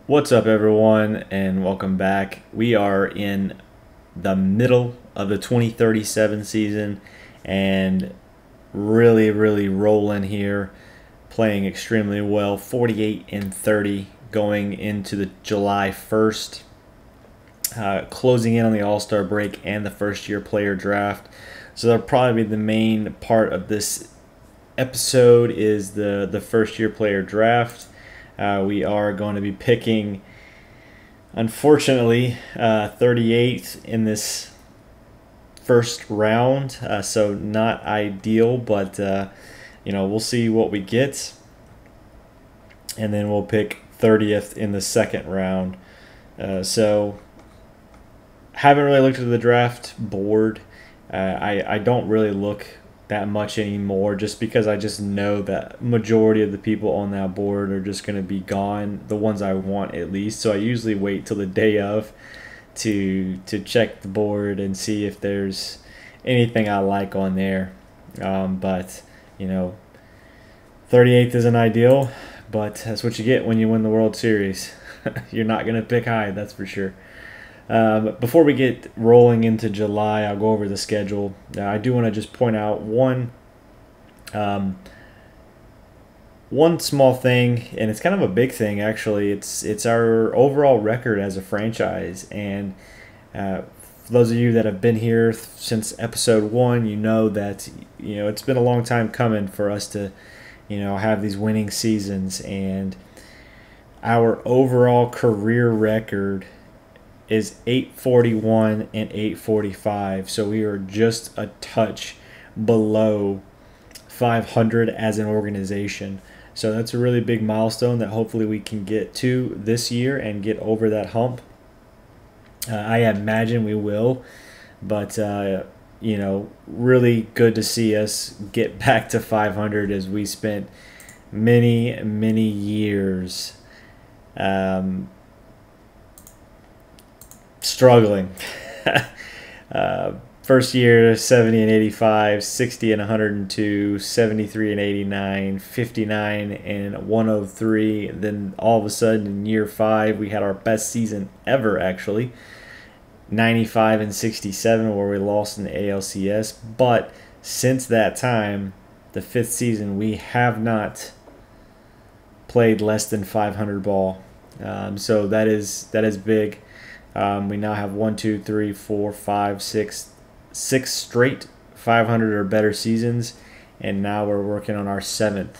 What's up, everyone, and welcome back. We are in the middle of the 2037 season and really rolling here, playing extremely well. 48 and 30 going into the July 1st, closing in on the All-Star break and the first-year player draft. So that'll probably be the main part of this episode is the first-year player draft. We are going to be picking, unfortunately, 38th in this first round, so not ideal, but we'll see what we get, and then we'll pick 30th in the second round. So haven't really looked at the draft board. I don't really look that much anymore, just because I just know that majority of the people on that board are just going to be gone, the ones I want at least. So I usually wait till the day of to check the board and see if there's anything I like on there. But 38th isn't ideal, but that's what you get when you win the World Series. You're not going to pick high, that's for sure. Before we get rolling into July, I'll go over the schedule. I do want to just point out one small thing, and it's kind of a big thing actually. It's our overall record as a franchise, and for those of you that have been here since episode 1, you know that it's been a long time coming for us to have these winning seasons, and our overall career record is 841 and 845, so we are just a touch below 500 as an organization. So that's a really big milestone that hopefully we can get to this year and get over that hump. I imagine we will, but really good to see us get back to 500, as we spent many years struggling. First year 70 and 85, 60 and 102, 73 and 89, 59 and 103. Then all of a sudden in year 5 we had our best season ever, actually, 95 and 67, where we lost in the ALCS. But since that time, the 5th season, we have not played less than 500 ball. So that is big. We now have 1, 2, 3, 4, 5, 6 straight 500 or better seasons, and now we're working on our 7th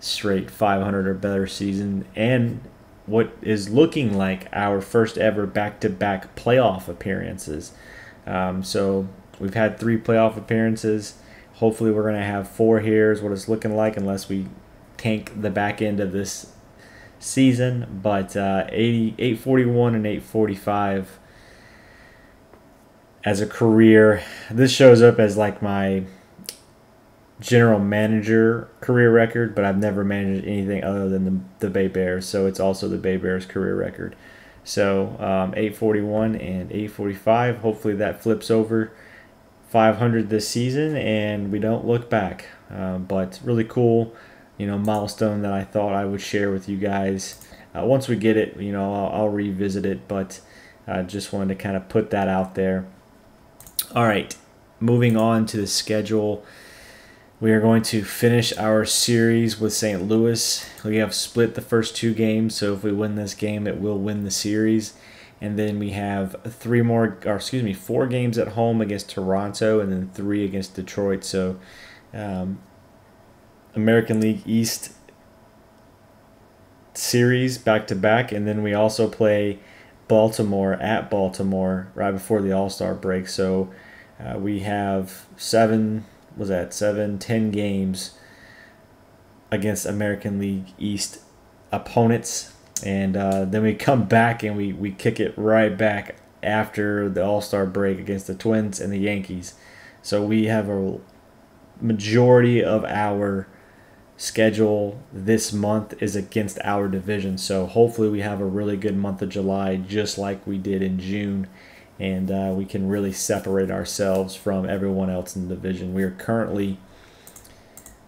straight 500 or better season, and what is looking like our first ever back-to-back playoff appearances. So we've had 3 playoff appearances. Hopefully we're going to have 4 here is what it's looking like, unless we tank the back end of this season. But 841 and 845 as a career. This shows up as like my general manager career record, but I've never managed anything other than the Bay Bears, so it's also the Bay Bears career record. So 841 and 845. Hopefully that flips over 500 this season and we don't look back. But really cool, milestone that I thought I would share with you guys. Once we get it, I'll revisit it, but I just wanted to kind of put that out there. All right, moving on to the schedule. We are going to finish our series with St. Louis. We have split the first 2 games, so if we win this game, it will win the series. And then we have 4 games at home against Toronto, and then 3 against Detroit. So American League East series back-to-back, and then we also play Baltimore at Baltimore right before the All-Star break. So we have 10 games against American League East opponents, and then we come back and we kick it right back after the All-Star break against the Twins and the Yankees. So we have a majority of our schedule this month is against our division. So hopefully we have a really good month of July, just like we did in June, and we can really separate ourselves from everyone else in the division. We are currently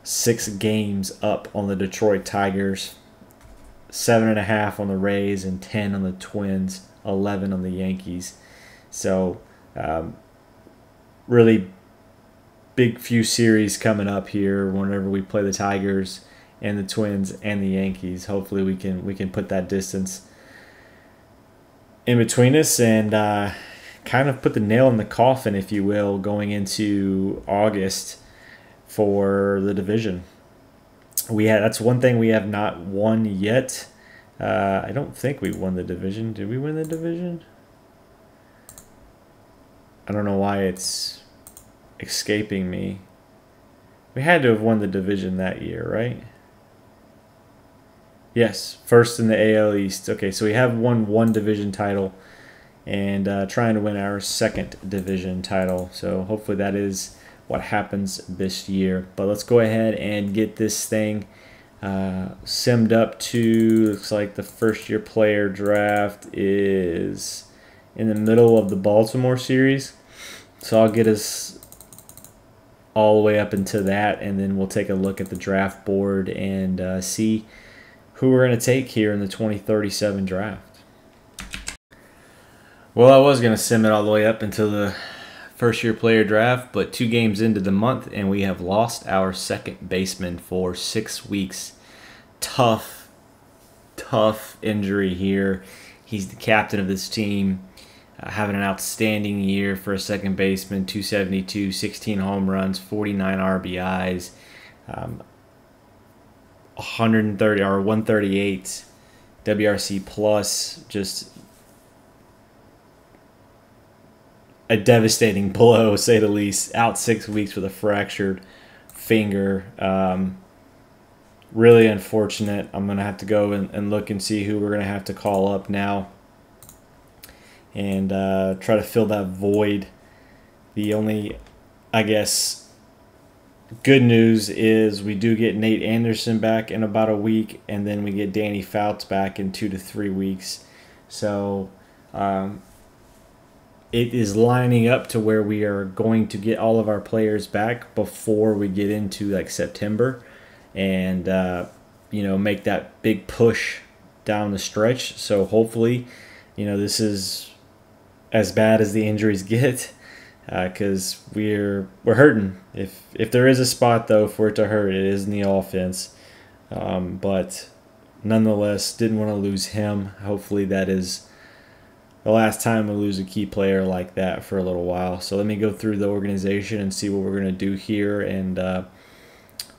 6 games up on the Detroit Tigers, 7.5 on the Rays, and 10 on the Twins, 11 on the Yankees. So really big few series coming up here whenever we play the Tigers and the Twins and the Yankees. Hopefully we can put that distance in between us and kind of put the nail in the coffin, if you will, going into August for the division. That's one thing we have not won yet. I don't think we won the division. Did we win the division? I don't know why it's escaping me. We had to have won the division that year, right? Yes, first in the AL East. Okay, so we have won one division title and trying to win our second division title. So hopefully that is what happens this year. But let's go ahead and get this thing simmed up to, looks like the first year player draft is in the middle of the Baltimore series. So I'll get us all the way up into that, and then we'll take a look at the draft board and see who we're going to take here in the 2037 draft. Well, I was going to sim it all the way up until the first year player draft, but 2 games into the month and we have lost our second baseman for 6 weeks. Tough injury here. He's the captain of this team, having an outstanding year for a second baseman. 272, 16 home runs, 49 RBIs, 130 or 138 WRC plus. Just a devastating blow, to say the least. Out 6 weeks with a fractured finger. Really unfortunate. I'm going to have to go and look and see who we're going to have to call up now and try to fill that void. The only, I guess, good news is we do get Nate Anderson back in about a week, and then we get Danny Fouts back in 2 to 3 weeks. So it is lining up to where we are going to get all of our players back before we get into like September and make that big push down the stretch. So hopefully, this is as bad as the injuries get, because we're hurting. If there is a spot though for it to hurt, it is in the offense. But nonetheless, didn't want to lose him. Hopefully that is the last time we lose a key player like that for a little while. So let me go through the organization and see what we're going to do here and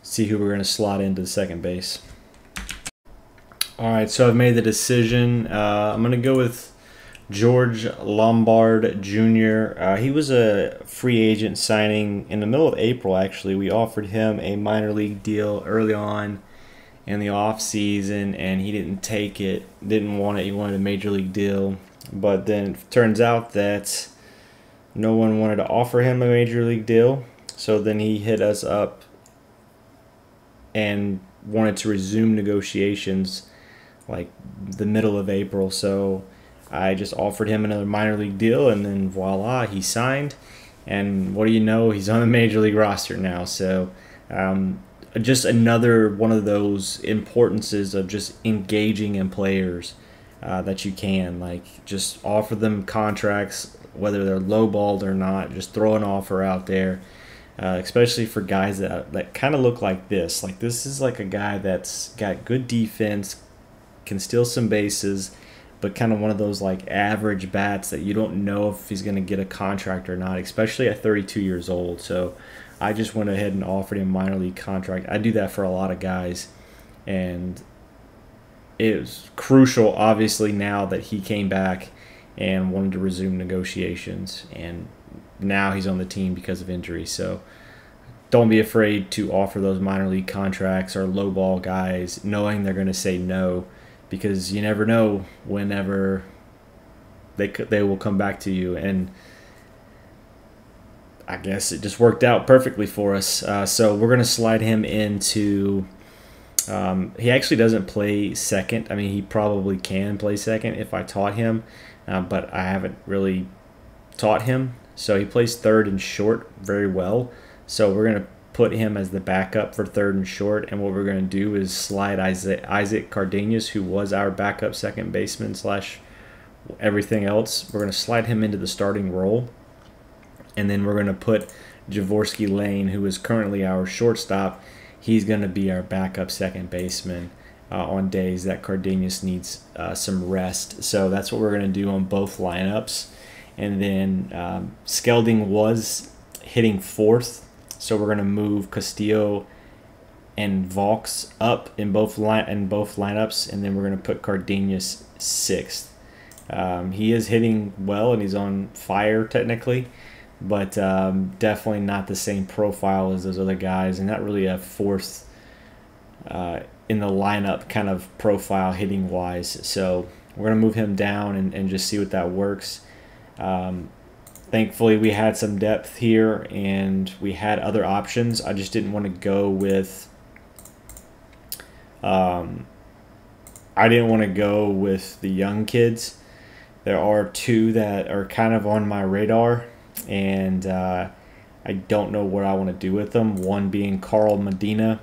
see who we're going to slot into second base. All right, so I've made the decision. I'm going to go with George Lombard Jr. He was a free agent signing in the middle of April, actually. We offered him a minor league deal early on in the offseason, and he didn't take it, didn't want it. He wanted a major league deal. But then it turns out that no one wanted to offer him a major league deal. So then he hit us up and wanted to resume negotiations like the middle of April. So I just offered him another minor league deal, and then voila, he signed. And what do you know? He's on the major league roster now. So just another one of those importances of just engaging in players. That you can, like, just offer them contracts, whether they're lowballed or not. Just throw an offer out there, especially for guys that kind of look like this. Like, this is like a guy that's got good defense, can steal some bases, but kind of one of those like average bats that you don't know if he's going to get a contract or not, especially at 32 years old. So I just went ahead and offered him a minor league contract. I do that for a lot of guys, and it was crucial, obviously, now that he came back and wanted to resume negotiations. And now he's on the team because of injury. So don't be afraid to offer those minor league contracts or lowball guys, knowing they're going to say no, because you never know whenever they will come back to you. And I guess it just worked out perfectly for us. So we're going to slide him into... he actually doesn't play second. I mean, he probably can play second if I taught him, but I haven't really taught him. So he plays third and short very well. So we're going to put him as the backup for third and short, and what we're going to do is slide Isaac Cardenas, who was our backup second baseman slash everything else. We're going to slide him into the starting role, and then we're going to put Javorsky Lane, who is currently our shortstop. He's going to be our backup second baseman on days that Cardenas needs some rest. So that's what we're going to do on both lineups. And then Skelding was hitting fourth, so we're going to move Castillo and Vaux up in both lineups, and then we're going to put Cardenas sixth. He is hitting well, and he's on fire technically, but definitely not the same profile as those other guys, and not really a fourth in the lineup kind of profile hitting wise. So we're going to move him down and just see what that works. Thankfully, we had some depth here, and we had other options. I just didn't want to go with the young kids. There are two that are kind of on my radar, and I don't know what I want to do with them. One being Carl Medina.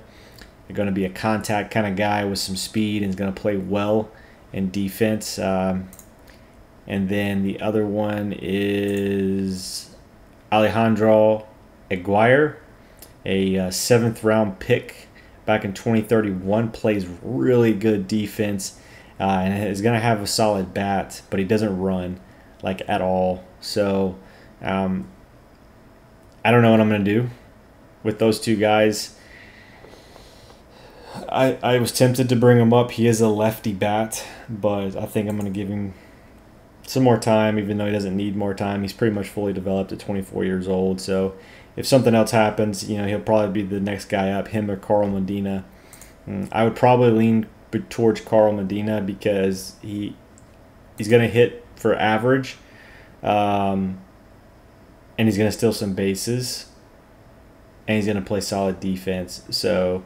They're going to be a contact kind of guy with some speed and is going to play well in defense. And then the other one is Alejandro Aguirre, a seventh-round pick back in 2031, plays really good defense and is going to have a solid bat, but he doesn't run like at all. So I don't know what I'm going to do with those two guys. I was tempted to bring him up. He is a lefty bat, but I think I'm going to give him some more time, even though he doesn't need more time. He's pretty much fully developed at 24 years old. So if something else happens, he'll probably be the next guy up, him or Carl Medina. I would probably lean towards Carl Medina because he's going to hit for average, and he's going to steal some bases, and he's going to play solid defense. So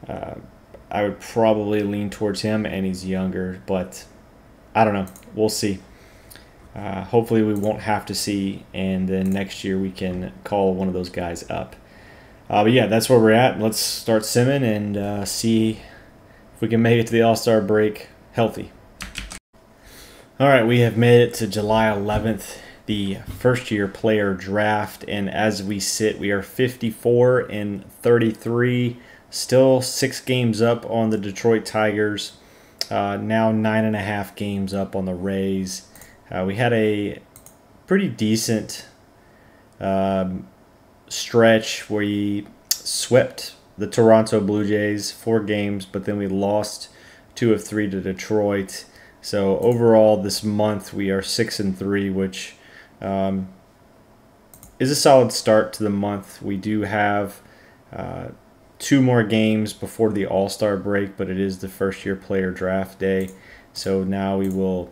I would probably lean towards him, and he's younger, but I don't know. We'll see. Hopefully we won't have to see, and then next year we can call one of those guys up. But yeah, that's where we're at. Let's start simming and see if we can make it to the All-Star break healthy. All right, we have made it to July 11th, the first-year player draft, and as we sit, we are 54-33, still 6 games up on the Detroit Tigers, now 9.5 games up on the Rays. We had a pretty decent stretch where we swept the Toronto Blue Jays 4 games, but then we lost 2 of 3 to Detroit. So overall this month we are 6-3, which is a solid start to the month. We do have 2 more games before the All-Star break, but it is the first-year player draft day. So now we will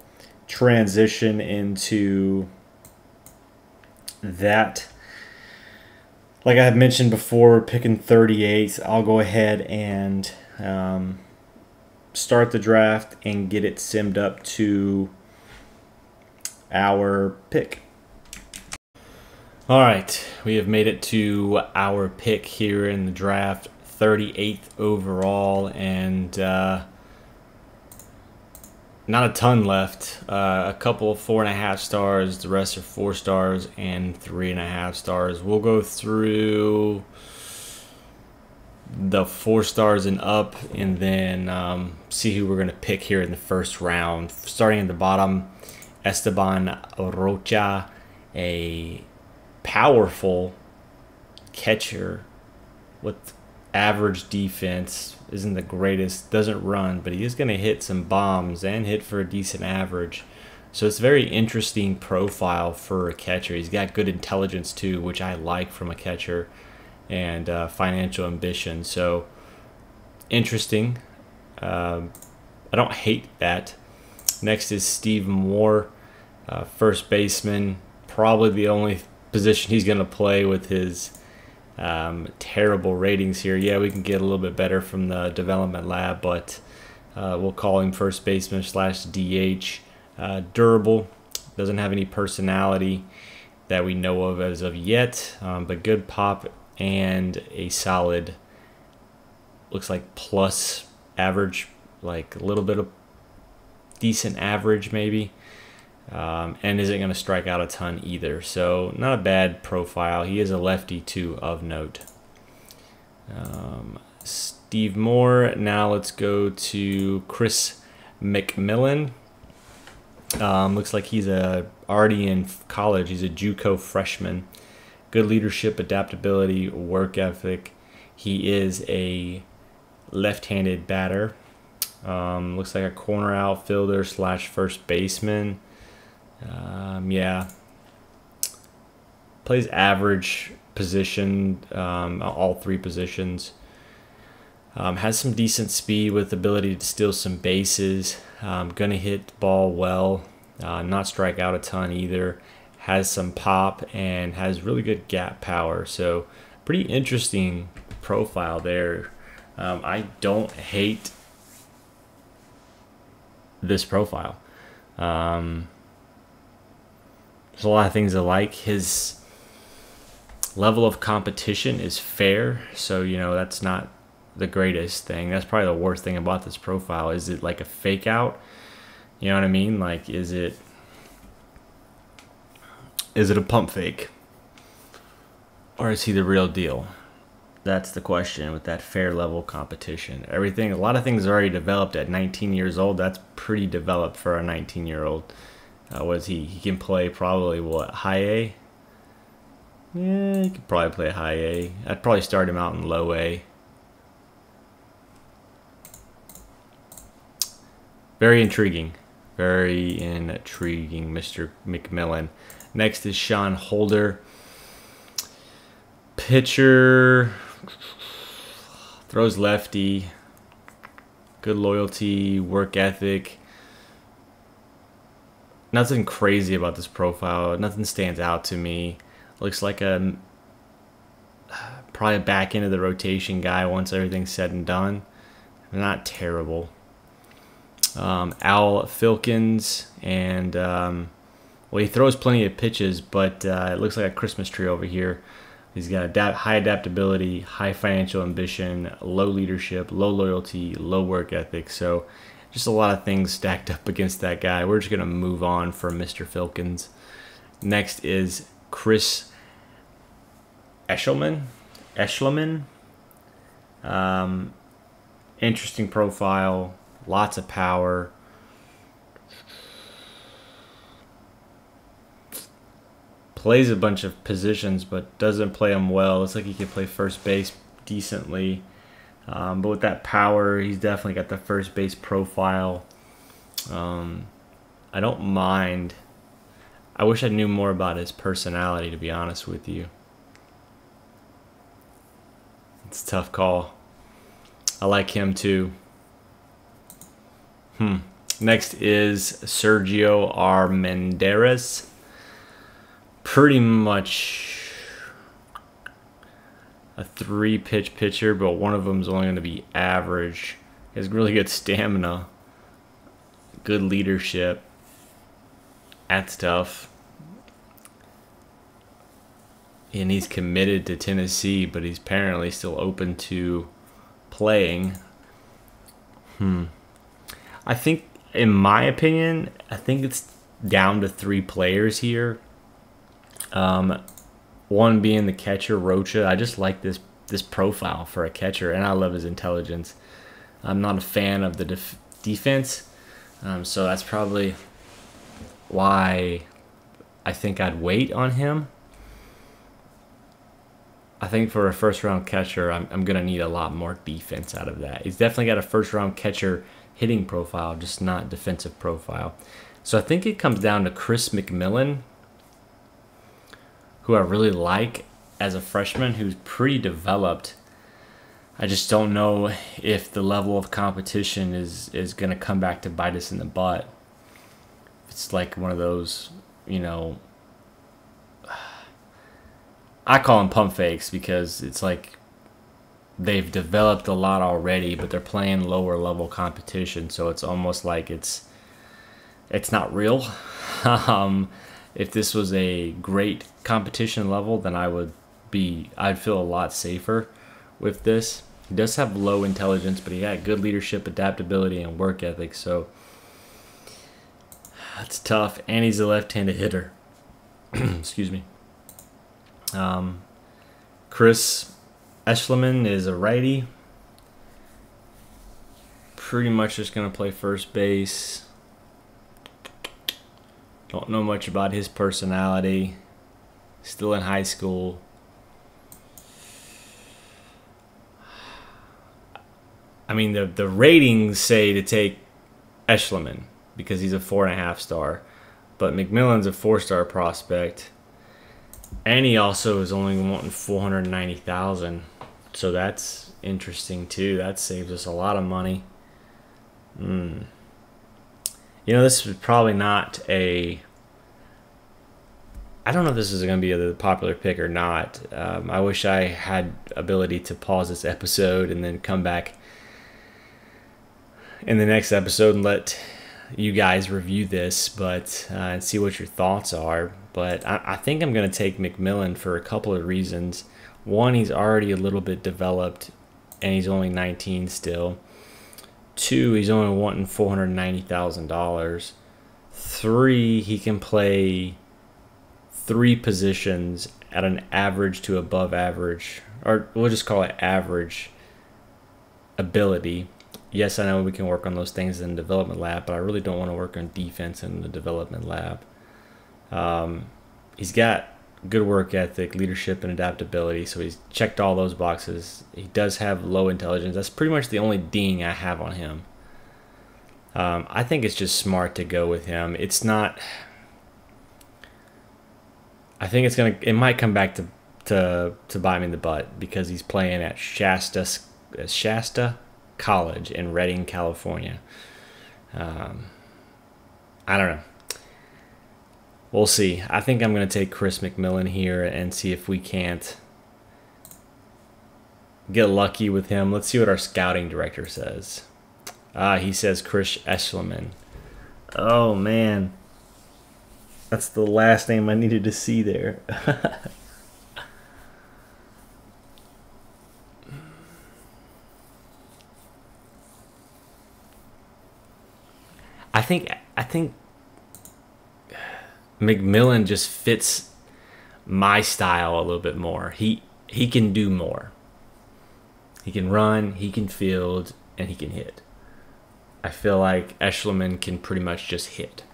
transition into that. Like I had mentioned before, picking 38, I'll go ahead and start the draft and get it simmed up to our pick. All right, we have made it to our pick here in the draft, 38th overall, and not a ton left. A couple 4.5 stars, the rest are 4 stars and 3.5 stars. We'll go through the 4 stars and up, and then see who we're going to pick here in the first round. Starting at the bottom, Esteban Rocha, a powerful catcher with average defense, isn't the greatest, doesn't run, but he is going to hit some bombs and hit for a decent average. So it's a very interesting profile for a catcher. He's got good intelligence too, which I like from a catcher, and financial ambition. So interesting. I don't hate that. Next is Steve Moore, first baseman, probably the only position he's going to play with his terrible ratings here. Yeah, we can get a little bit better from the development lab, but we'll call him first baseman / DH. Durable, doesn't have any personality that we know of as of yet, but good pop and a solid, looks like plus average, like a little bit of decent average maybe. And isn't going to strike out a ton either. So not a bad profile. He is a lefty too, of note. Steve Moore. Now let's go to Chris McMillan. Looks like he's already in college. He's a JUCO freshman. Good leadership, adaptability, work ethic. He is a left-handed batter. Looks like a corner outfielder / first baseman. Yeah. Plays average position, all three positions. Has some decent speed with ability to steal some bases. Gonna hit the ball well, not strike out a ton either. Has some pop and has really good gap power. So pretty interesting profile there. I don't hate this profile. There's a lot of things I like. His level of competition is fair, so that's not the greatest thing. That's probably the worst thing about this profile. Is it like a fake out? You know what I mean? Like, is it a pump fake, or is he the real deal? That's the question with that fair level competition. A lot of things are already developed at 19 years old. That's pretty developed for a 19-year-old. He can play probably what, high A? Yeah, he could probably play high A. I'd probably start him out in low A. Very intriguing, Mr. McMillan. Next is Sean Holder. Pitcher, throws lefty, good loyalty, work ethic. Nothing crazy about this profile. Nothing stands out to me. Looks like probably a back end of the rotation guy once everything's said and done. Not terrible. Al Filkins, and he throws plenty of pitches, but it looks like a Christmas tree over here. He's got high adaptability, high financial ambition, low leadership, low loyalty, low work ethic. So just a lot of things stacked up against that guy. We're just going to move on from Mr. Filkins. Next is Chris Eshelman. Interesting profile, lots of power. Plays a bunch of positions, but doesn't play them well. Looks like he can play first base decently. But with that power, he's definitely got the first base profile. I don't mind. I wish I knew more about his personality, to be honest with you. It's a tough call. I like him too. Next is Sergio Armendares. Pretty much a 3-pitch pitcher, but one of them is only going to be average. He has really good stamina, good leadership. That's tough. And he's committed to Tennessee, but he's apparently still open to playing. I think, in my opinion, it's down to 3 players here. One being the catcher, Rocha. I just like this profile for a catcher, and I love his intelligence. I'm not a fan of the defense, so that's probably why I think I'd wait on him. I think for a first-round catcher, I'm going to need a lot more defense out of that. He's definitely got a first-round catcher hitting profile, just not defensive profile. So I think it comes down to Chris McMillan, who I really like as a freshman, who's pretty developed. I just don't know if the level of competition is going to come back to bite us in the butt. It's like one of those, I call them pump fakes because it's like they've developed a lot already, but they're playing lower level competition, so it's almost like it's not real. If this was a great competition level, then I would I'd feel a lot safer with this. He does have low intelligence, but he got good leadership, adaptability, and work ethic. So that's tough. And he's a left-handed hitter. Excuse me. Chris Eschleman is a righty. Pretty much just going to play first base. Don't know much about his personality. Still in high school. I mean, the ratings say to take Eschleman because he's a 4.5 star. But McMillan's a 4-star prospect. And he also is only wanting 490,000. So that's interesting too. That saves us a lot of money. You know, this is probably not a... I don't know if this is going to be a popular pick or not. I wish I had ability to pause this episode and then come back in the next episode and let you guys review this, but and see what your thoughts are. But I think I'm going to take McMillan for a couple of reasons. One, he's already a little bit developed, and he's only 19 still. Two, he's only wanting $490,000. Three, he can play 3 positions at an average to above average, or we'll just call it average ability. Yes, I know we can work on those things in the development lab, but I really don't want to work on defense in the development lab. He's got good work ethic, leadership, and adaptability, so he's checked all those boxes. He does have low intelligence. That's pretty much the only ding I have on him. I think it's just smart to go with him. It's not... I think it might come back to bite me in the butt because he's playing at Shasta College in Redding, California. I don't know. We'll see. I think I'm going to take Chris McMillan here and see if we can't get lucky with him. Let's see what our scouting director says. He says Chris Eschleman. Oh, man. That's the last name I needed to see there. I think McMillan just fits my style a little bit more. He can do more. He can run, he can field, and he can hit. I feel like Eschleman can pretty much just hit.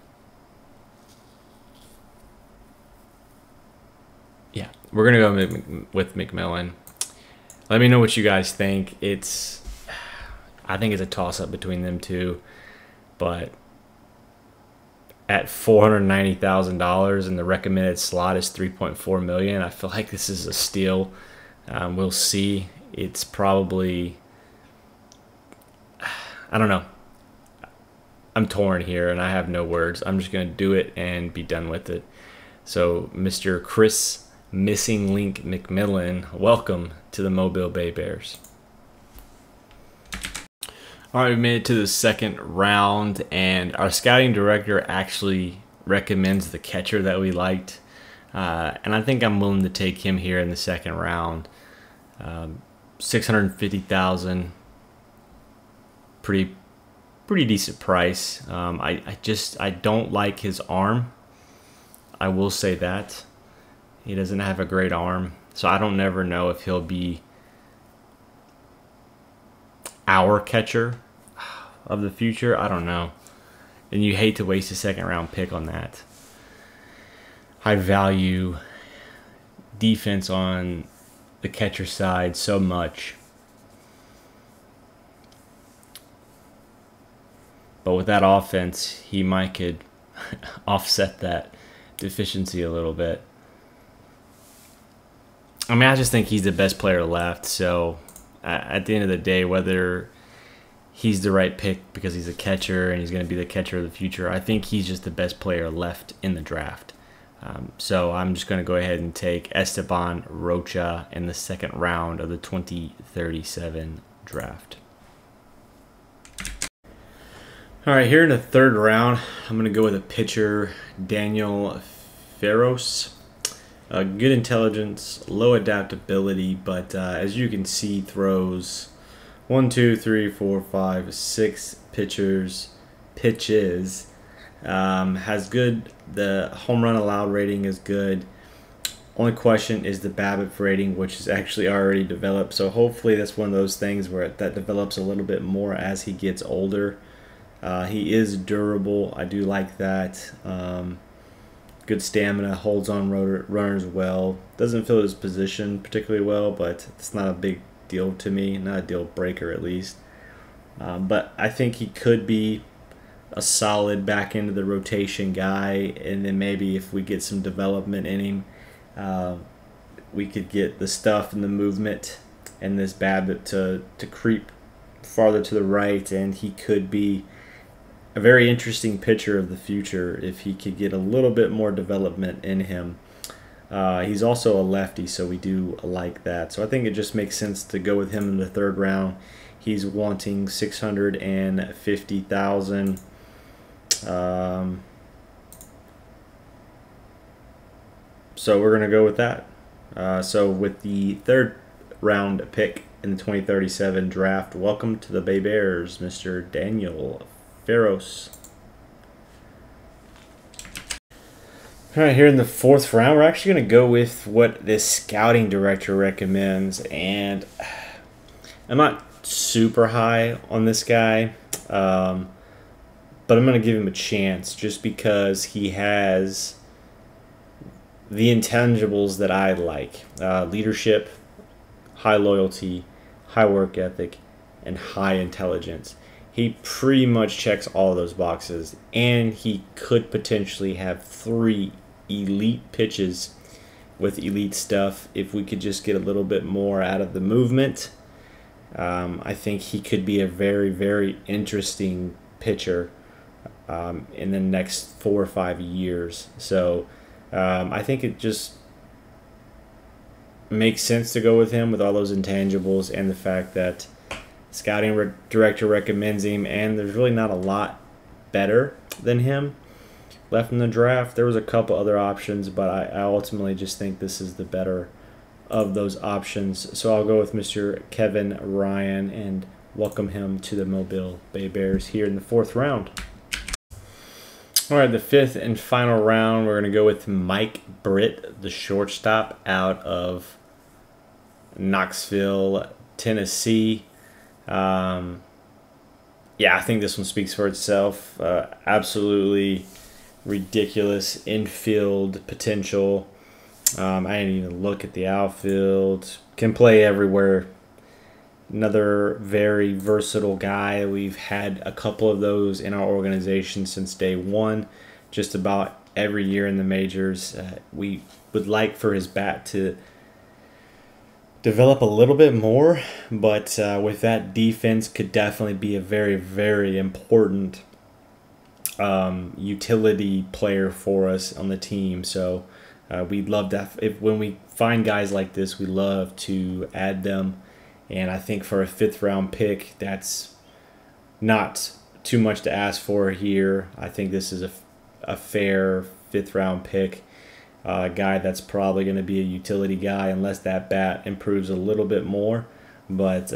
Yeah, we're gonna go with McMillan. Let me know what you guys think. I think it's a toss-up between them two, but at $490,000 and the recommended slot is $3.4 million, I feel like this is a steal. We'll see. It's probably, I don't know. I'm torn here and I have no words. I'm just gonna do it and be done with it. So, Mr. Chris Missing Link McMillan, welcome to the Mobile Bay Bears. All right, we made it to the second round, and our scouting director actually recommends the catcher that we liked, and I think I'm willing to take him here in the second round. 650,000, pretty decent price. I don't like his arm. I will say that. He doesn't have a great arm, so I don't never know if he'll be our catcher of the future. I don't know. And you hate to waste a second round pick on that. I value defense on the catcher side so much. But with that offense, he might could offset that deficiency a little bit. I mean, I just think he's the best player left. So at the end of the day, whether he's the right pick because he's a catcher and he's going to be the catcher of the future, I think he's just the best player left in the draft. So I'm just going to go ahead and take Esteban Rocha in the second round of the 2037 draft. All right, here in the third round, I'm going to go with a pitcher, Daniel Ferros. Good intelligence, low adaptability, but as you can see, throws 1, 2, 3, 4, 5, 6 pitches. Has good. The home run allowed rating is good. Only question is the BABIP rating, which is actually already developed. So hopefully that's one of those things where that develops a little bit more as he gets older. He is durable. I do like that. Good stamina, holds on runners well. Doesn't fill his position particularly well, but it's not a big deal to me. Not a deal breaker, at least. But I think he could be a solid back into the rotation guy, and then maybe if we get some development in him, we could get the stuff and the movement and this BABIP to creep farther to the right, and he could be a very interesting pitcher of the future if he could get a little bit more development in him. He's also a lefty, so we do like that. So I think it just makes sense to go with him in the third round. He's wanting 650,000. So we're gonna go with that. So with the third round pick in the 2037 draft, welcome to the Bay Bears, Mr. Daniel Ferros. All right, here in the fourth round, we're actually going to go with what this scouting director recommends, and I'm not super high on this guy, but I'm going to give him a chance just because he has the intangibles that I like: leadership, high loyalty, high work ethic, and high intelligence. He pretty much checks all of those boxes, and he could potentially have 3 elite pitches with elite stuff if we could just get a little bit more out of the movement. I think he could be a very, very interesting pitcher in the next 4 or 5 years. So I think it just makes sense to go with him with all those intangibles and the fact that scouting director recommends him, and there's really not a lot better than him left in the draft. There was a couple other options, but I ultimately just think this is the better of those options. So I'll go with Mr. Kevin Ryan and welcome him to the Mobile Bay Bears here in the fourth round. All right, the fifth and final round, we're going to go with Mike Britt, the shortstop out of Knoxville, Tennessee. Yeah, I think this one speaks for itself. Absolutely ridiculous infield potential. I didn't even look at the outfield. Can play everywhere. Another very versatile guy. We've had a couple of those in our organization since day one. Just about every year in the majors. We would like for his bat to develop a little bit more, but with that defense could definitely be a very, very important utility player for us on the team. So we'd love to, when we find guys like this, we love to add them. And I think for a fifth round pick, that's not too much to ask for here. I think this is a fair fifth round pick. A guy that's probably going to be a utility guy unless that bat improves a little bit more. But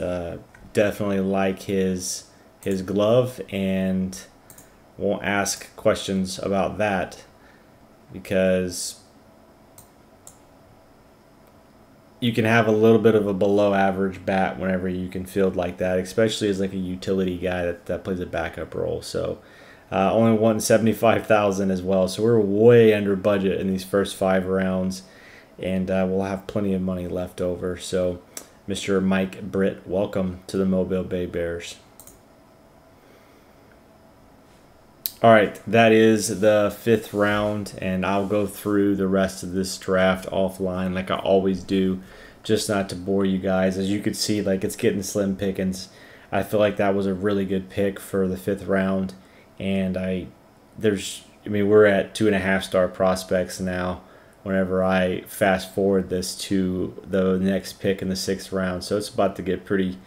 definitely like his glove, and won't ask questions about that because you can have a little bit of a below average bat whenever you can field like that, especially as like a utility guy that plays a backup role. So only wanting 75,000 as well. So we're way under budget in these first 5 rounds, and we'll have plenty of money left over. So Mr. Mike Britt, welcome to the Mobile Bay Bears. All right, that is the 5th round, and I'll go through the rest of this draft offline like I always do, just not to bore you guys. As you can see, like, it's getting slim pickings. I feel like that was a really good pick for the 5th round, and we're at 2.5-star prospects now whenever I fast forward this to the next pick in the 6th round. So it's about to get pretty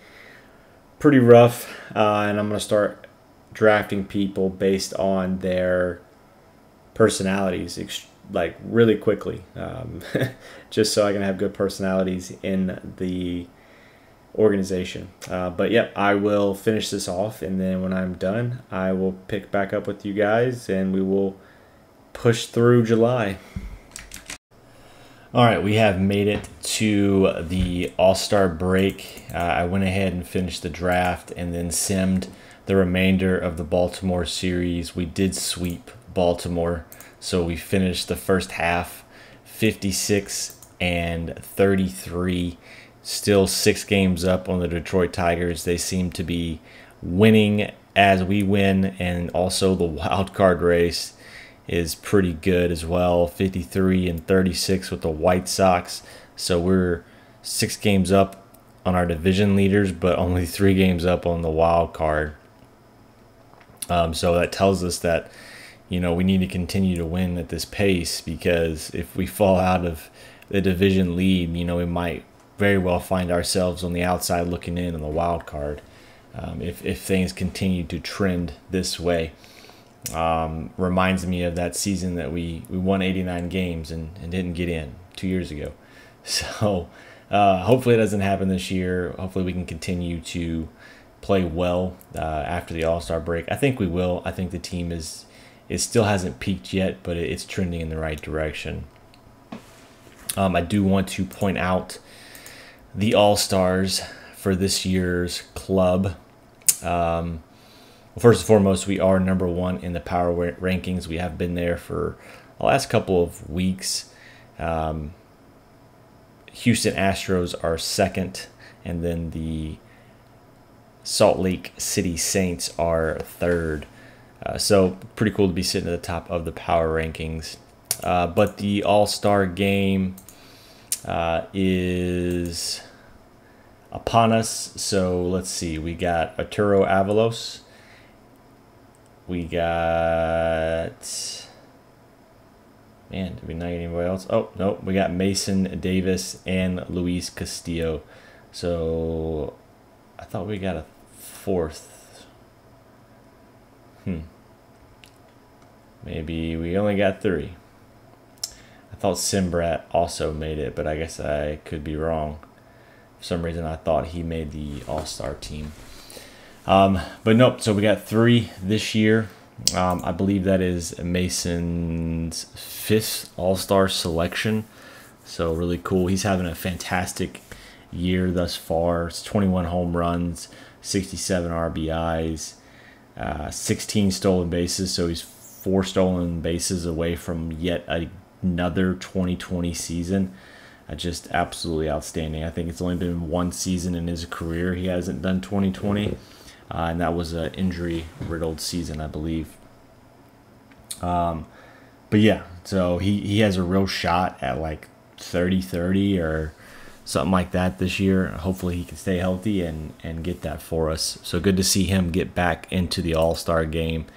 rough, and I'm going to start drafting people based on their personalities, like really quickly, just so I can have good personalities in the organization. But yeah, I will finish this off, and then when I'm done, I will pick back up with you guys, and we will push through July. All right, we have made it to the All-Star break. I went ahead and finished the draft and then simmed the remainder of the Baltimore series. We did sweep Baltimore, so we finished the first half 56-33. Still 6 games up on the Detroit Tigers. They seem to be winning as we win, and also the wild card race is pretty good as well. 53-36 with the White Sox. So we're 6 games up on our division leaders, but only 3 games up on the wild card. So that tells us that, you know, we need to continue to win at this pace, because if we fall out of the division lead, you know, we might very well find ourselves on the outside looking in on the wild card if things continue to trend this way. Reminds me of that season that we won 89 games and didn't get in 2 years ago. So hopefully it doesn't happen this year. Hopefully we can continue to play well after the All-Star break. I think we will. I think the team it still hasn't peaked yet, but it's trending in the right direction. I do want to point out the All-Stars for this year's club. First and foremost, we are number 1 in the power rankings. We have been there for the last couple of weeks. Houston Astros are 2nd, and then the Salt Lake City Saints are 3rd. So pretty cool to be sitting at the top of the power rankings. But the All-Star game is upon us. So let's see. We got Arturo Avalos. We got, man, did we not get anybody else? Oh, no, we got Mason Davis and Luis Castillo. So I thought we got a 4th. Maybe we only got 3. I thought Simbrat also made it, but I guess I could be wrong. For some reason, I thought he made the All-Star team. But nope, so we got 3 this year. I believe that is Mason's 5th All-Star selection. So really cool. He's having a fantastic year thus far. It's 21 home runs, 67 RBIs, 16 stolen bases. So he's 4 stolen bases away from yet another 2020 season. Just absolutely outstanding. I think it's only been 1 season in his career he hasn't done 2020. And that was an injury-riddled season, I believe. But yeah, so he has a real shot at like 30-30 or something like that this year. Hopefully he can stay healthy and get that for us. So good to see him get back into the All-Star game.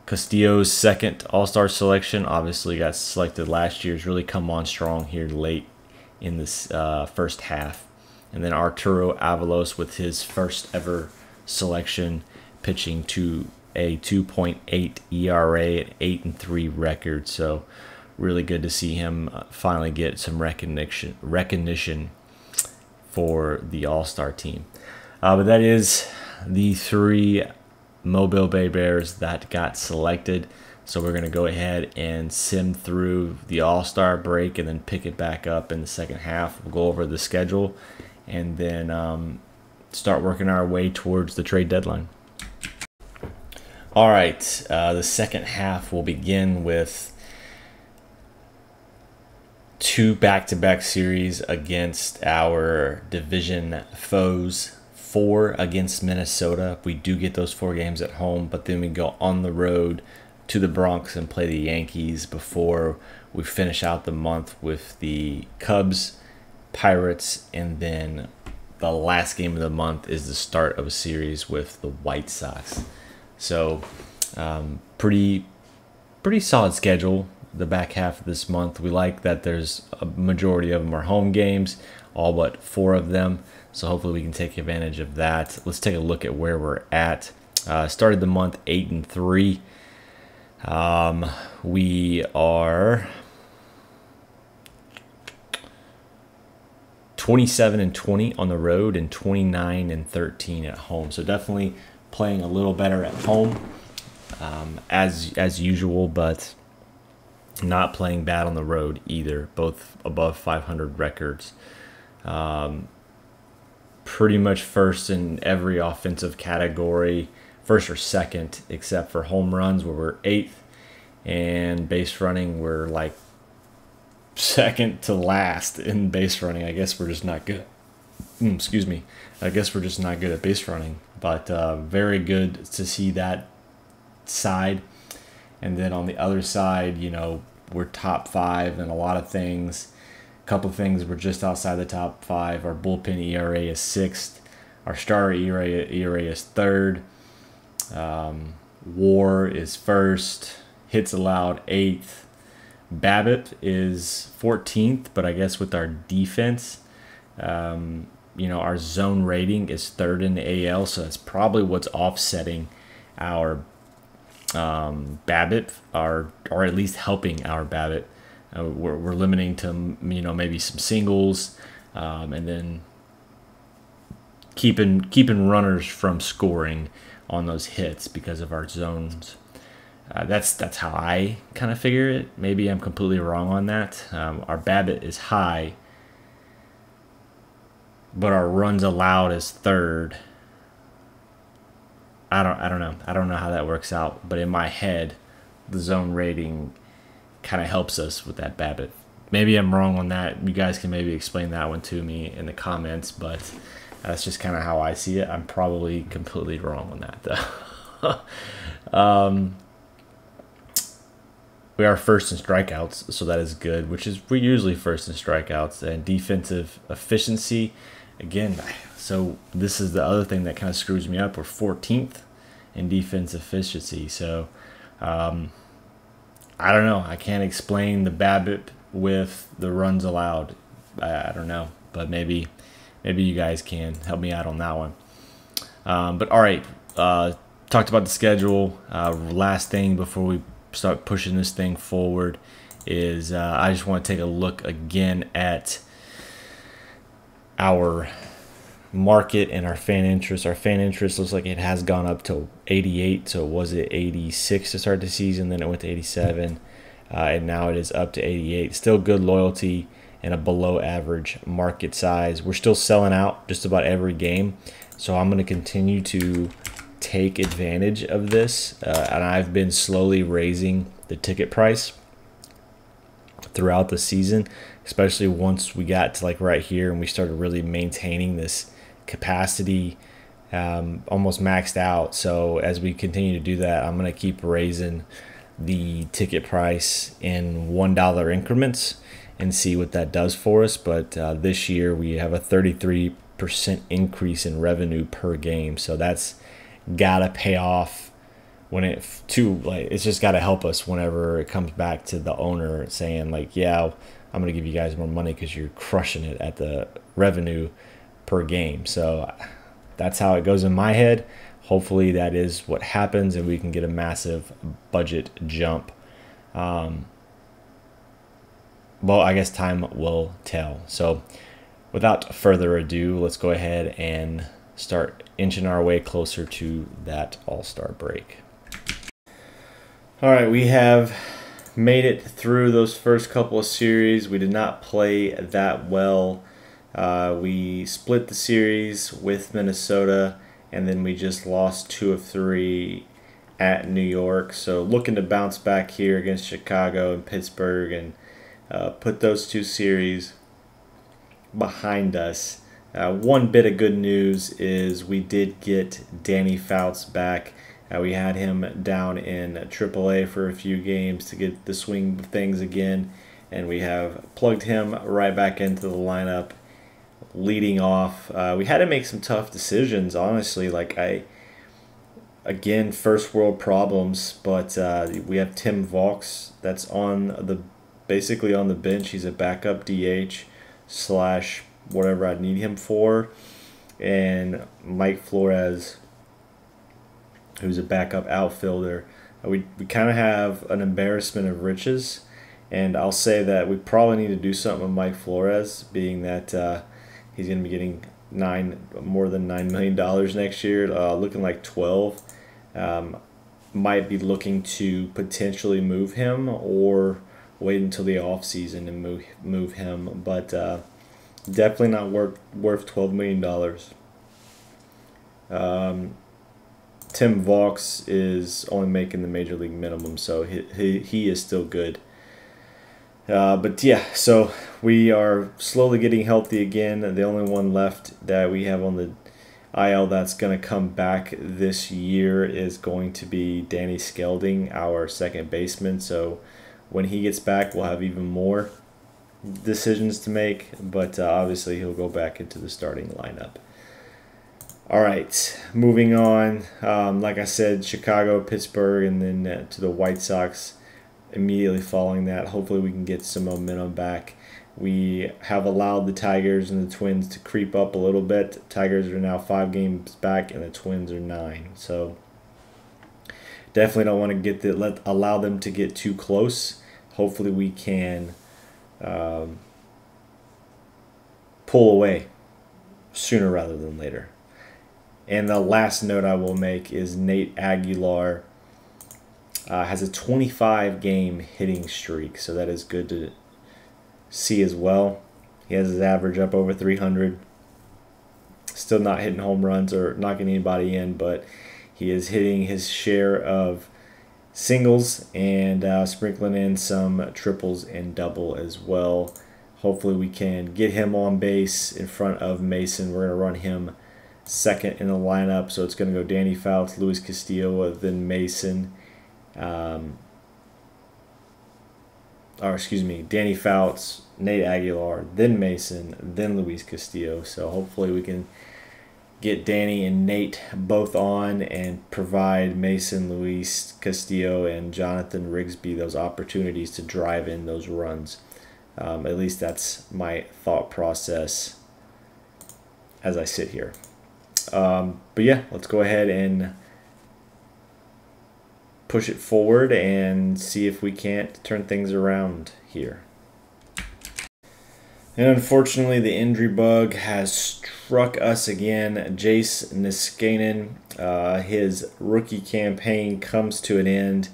Castillo's 2nd All-Star selection, obviously got selected last year, has really come on strong here late in this first half. And then Arturo Avalos with his first ever selection, pitching to a 2.8 ERA at 8-3 record. So really good to see him finally get some recognition for the All-Star team. But that is the 3 Mobile Bay Bears that got selected. So we're going to go ahead and sim through the All-Star break and then pick it back up in the second half. We'll go over the schedule and then start working our way towards the trade deadline. All right, the second half will begin with 2 back-to-back series against our division foes. 4 against Minnesota. We do get those 4 games at home, but then we go on the road to the Bronx and play the Yankees before we finish out the month with the Cubs, Pirates, and then the last game of the month is the start of a series with the White Sox. So pretty solid schedule the back half of this month. We like that there's a majority of them are home games, all but 4 of them. So hopefully we can take advantage of that. Let's take a look at where we're at. Started the month 8-3. We are 27-20 on the road and 29-13 at home. So definitely playing a little better at home, as usual, but not playing bad on the road either. Both above 500 records. Pretty much first in every offensive category, first or second, except for home runs where we're 8th, and base running we're like second to last in base running. I guess we're just not good. Excuse me. I guess we're just not good at base running, but very good to see that side. And then on the other side, you know, we're top 5 in a lot of things. A couple of things we're just outside the top 5. Our bullpen ERA is 6th. Our starter ERA is 3rd. WAR is 1st. Hits allowed 8th. BABIP is 14th, but I guess with our defense, you know, our zone rating is 3rd in the AL, so that's probably what's offsetting our BABIP, or at least helping our BABIP. We're limiting to, you know, maybe some singles, and then keeping runners from scoring on those hits because of our zones. That's how I kind of figure it. Maybe I'm completely wrong on that. Our BABIP is high, but our runs allowed is 3rd. I don't know. I don't know how that works out, but in my head, the zone rating kind of helps us with that BABIP. Maybe I'm wrong on that. You guys can maybe explain that one to me in the comments, but that's just kind of how I see it. I'm probably completely wrong on that, though. We are first in strikeouts, so that is good, we're usually first in strikeouts. And defensive efficiency, again, so this is the other thing that kind of screws me up. We're 14th in defense efficiency. So I don't know. I can't explain the BABIP with the runs allowed. I don't know, but maybe you guys can help me out on that one. But all right, talked about the schedule. Last thing before we start pushing this thing forward is I just want to take a look again at our market and our fan interest. Our fan interest looks like it has gone up to 88. So it was at 86 to start the season, then it went to 87, and now it is up to 88. Still good loyalty and a below average market size. We're still selling out just about every game, so I'm going to continue to take advantage of this, and I've been slowly raising the ticket price throughout the season, especially once we got to like right here and we started really maintaining this capacity almost maxed out. So as we continue to do that, I'm going to keep raising the ticket price in $1 increments and see what that does for us. But this year we have a 33% increase in revenue per game, so that's gotta pay off when it's just gotta help us whenever it comes back to the owner saying like, yeah, I'm gonna give you guys more money because you're crushing it at the revenue per game. So that's how it goes in my head. Hopefully that is what happens and we can get a massive budget jump. Well, I guess time will tell. So without further ado, let's go ahead and start inching our way closer to that All-Star break. All right, we have made it through those first couple of series. We did not play that well. We split the series with Minnesota, and then we just lost 2 of 3 at New York. So looking to bounce back here against Chicago and Pittsburgh and put those 2 series behind us. One bit of good news is we did get Danny Fouts back. We had him down in AAA for a few games to get the swing of things again, and we have plugged him right back into the lineup, leading off. We had to make some tough decisions, honestly. Again, first world problems, but we have Tim Vaux that's basically on the bench. He's a backup DH / whatever I need him for, and Mike Flores, who's a backup outfielder. We kind of have an embarrassment of riches, and I'll say that we probably need to do something with Mike Flores, being that he's going to be getting more than $9 million next year, looking like 12. Might be looking to potentially move him or wait until the off season and move him, but definitely not worth $12 million. Tim Vaux is only making the major league minimum, so he is still good. But yeah, so we are slowly getting healthy again. The only one left that we have on the IL that's going to come back this year is going to be Danny Skelding, our second baseman. So when he gets back, we'll have even more decisions to make, but obviously he'll go back into the starting lineup. All right, moving on. Like I said, Chicago, Pittsburgh, and then to the White Sox immediately following that. Hopefully we can get some momentum back. We have allowed the Tigers and the Twins to creep up a little bit. Tigers are now 5 games back, and the Twins are 9. So definitely don't want to allow them to get too close. Hopefully we can pull away sooner rather than later. And the last note I will make is Nate Aguilar has a 25-game hitting streak, so that is good to see as well. He has his average up over 300. Still not hitting home runs or knocking anybody in, but he is hitting his share of singles and sprinkling in some triples and double as well. Hopefully we can get him on base in front of Mason. We're going to run him second in the lineup, so it's going to go Danny Fouts, Luis Castillo, then Mason. Danny Fouts, Nate Aguilar, then Mason, then Luis Castillo. So hopefully we can get Danny and Nate both on and provide Mason, Luis Castillo, and Jonathan Rigsby those opportunities to drive in those runs. At least that's my thought process as I sit here. But yeah, let's go ahead and push it forward and see if we can't turn things around here. And unfortunately, the injury bug has struck us again. Jace Niskanen, his rookie campaign comes to an end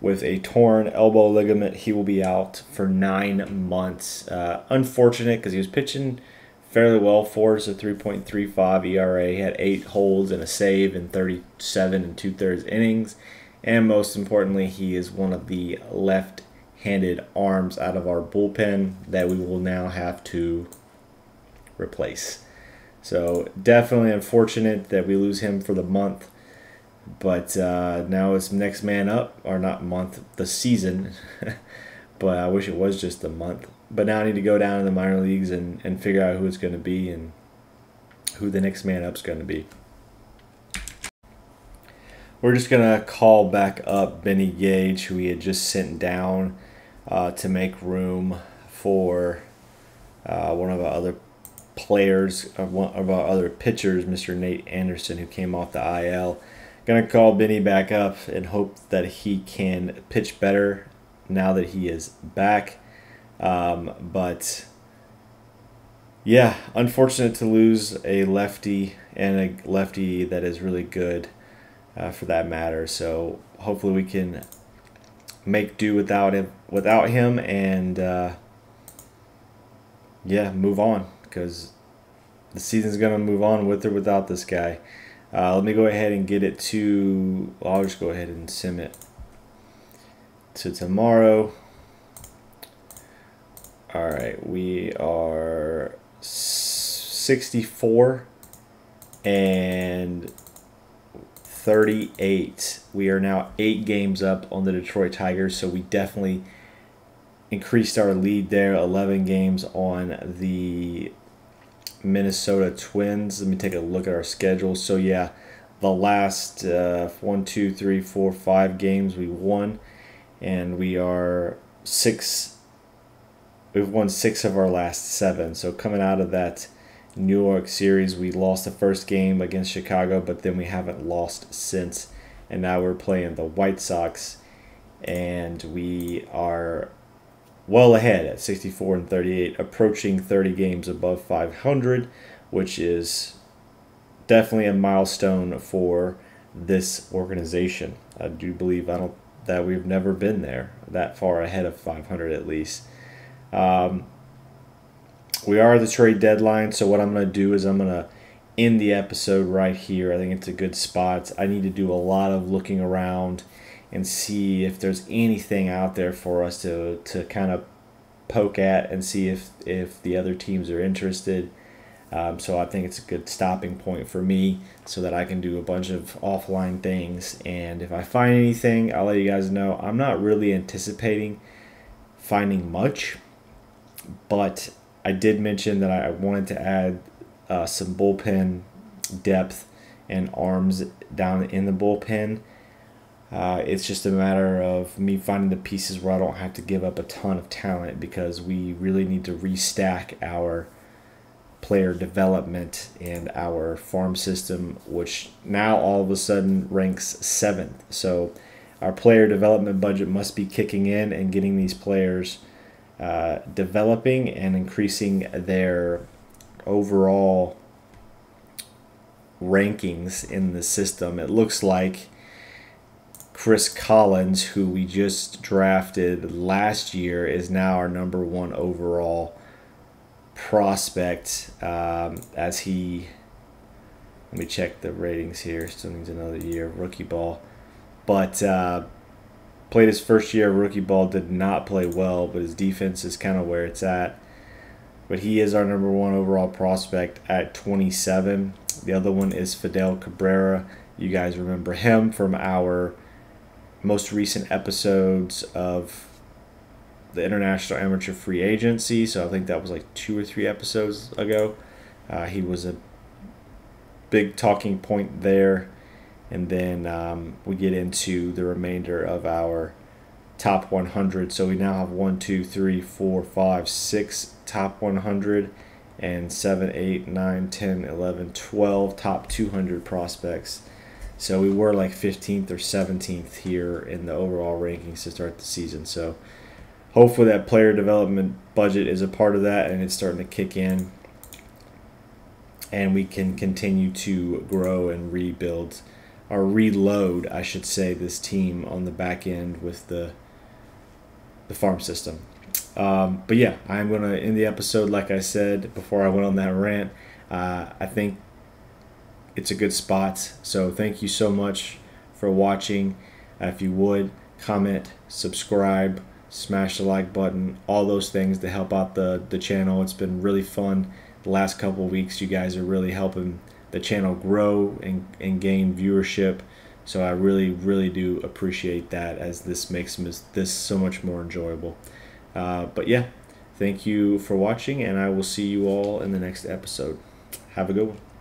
with a torn elbow ligament. He will be out for 9 months. Unfortunate because he was pitching fairly well for us, a 3.35 ERA. He had 8 holds and a save in 37 2/3 innings. And most importantly, he is one of the left-handed arms out of our bullpen that we will now have to replace. So definitely unfortunate that we lose him for the month. But now it's next man up, or not month, the season. But I wish it was just the month. But now I need to go down to the minor leagues and figure out who it's going to be and who the next man up is going to be. We're just going to call back up Benny Gage, who we had just sent down to make room for one of our other players, one of our other pitchers, Mr. Nate Anderson, who came off the IL. Going to call Benny back up and hope that he can pitch better now that he is back. But yeah, unfortunate to lose a lefty and a lefty that is really good. For that matter, so hopefully we can make do without him, and yeah, move on, because the season's gonna move on with or without this guy. Let me go ahead and get it to. Well, I'll just go ahead and sim it to tomorrow. All right, we are 64 and 38. We are now 8 games up on the Detroit Tigers, so we definitely increased our lead there. 11 games on the Minnesota Twins. Let me take a look at our schedule. So yeah, the last 1, 2, 3, 4, 5 games we won, and we are 6. We've won 6 of our last 7. So coming out of that New York series, we lost the first game against Chicago, but then we haven't lost since. and now we're playing the White Sox, and we are well ahead at 64 and 38, approaching 30 games above 500, which is definitely a milestone for this organization. I do believe that we've never been there that far ahead of 500 at least. We are at the trade deadline, so what I'm going to do is I'm going to end the episode right here. I think it's a good spot. I need to do a lot of looking around and see if there's anything out there for us to kind of poke at and see if the other teams are interested. So I think it's a good stopping point for me so that I can do a bunch of offline things. And if I find anything, I'll let you guys know. I'm not really anticipating finding much, but I did mention that I wanted to add some bullpen depth and arms down in the bullpen. It's just a matter of me finding the pieces where I don't have to give up a ton of talent, because we really need to restack our player development and our farm system, which now all of a sudden ranks 7th. So our player development budget must be kicking in and getting these players developing and increasing their overall rankings in the system. It looks like Chris Collins, who we just drafted last year, is now our #1 overall prospect. As he, let me check the ratings here. Still needs another year of rookie ball, but played his first year of rookie ball. Did not play well, but his defense is kind of where it's at. But he is our #1 overall prospect at 27. The other one is Fidel Cabrera. You guys remember him from our most recent episodes of the International Amateur Free Agency. So I think that was like 2 or 3 episodes ago. He was a big talking point there. And then we get into the remainder of our top 100. So we now have 1, 2, 3, 4, 5, 6 top 100 and 7, 8, 9, 10, 11, 12 top 200 prospects. So we were like 15th or 17th here in the overall rankings to start the season. So hopefully that player development budget is a part of that and it's starting to kick in, and we can continue to grow and rebuild, or reload, I should say, this team on the back end with the farm system. But yeah, I'm going to end the episode like I said before I went on that rant. I think it's a good spot. So thank you so much for watching. If you would, comment, subscribe, smash the like button, all those things to help out the channel. It's been really fun the last couple of weeks. You guys are really helping the channel grow and gain viewership. So I really do appreciate that, as this makes this so much more enjoyable. But yeah, thank you for watching, and I will see you all in the next episode. Have a good one.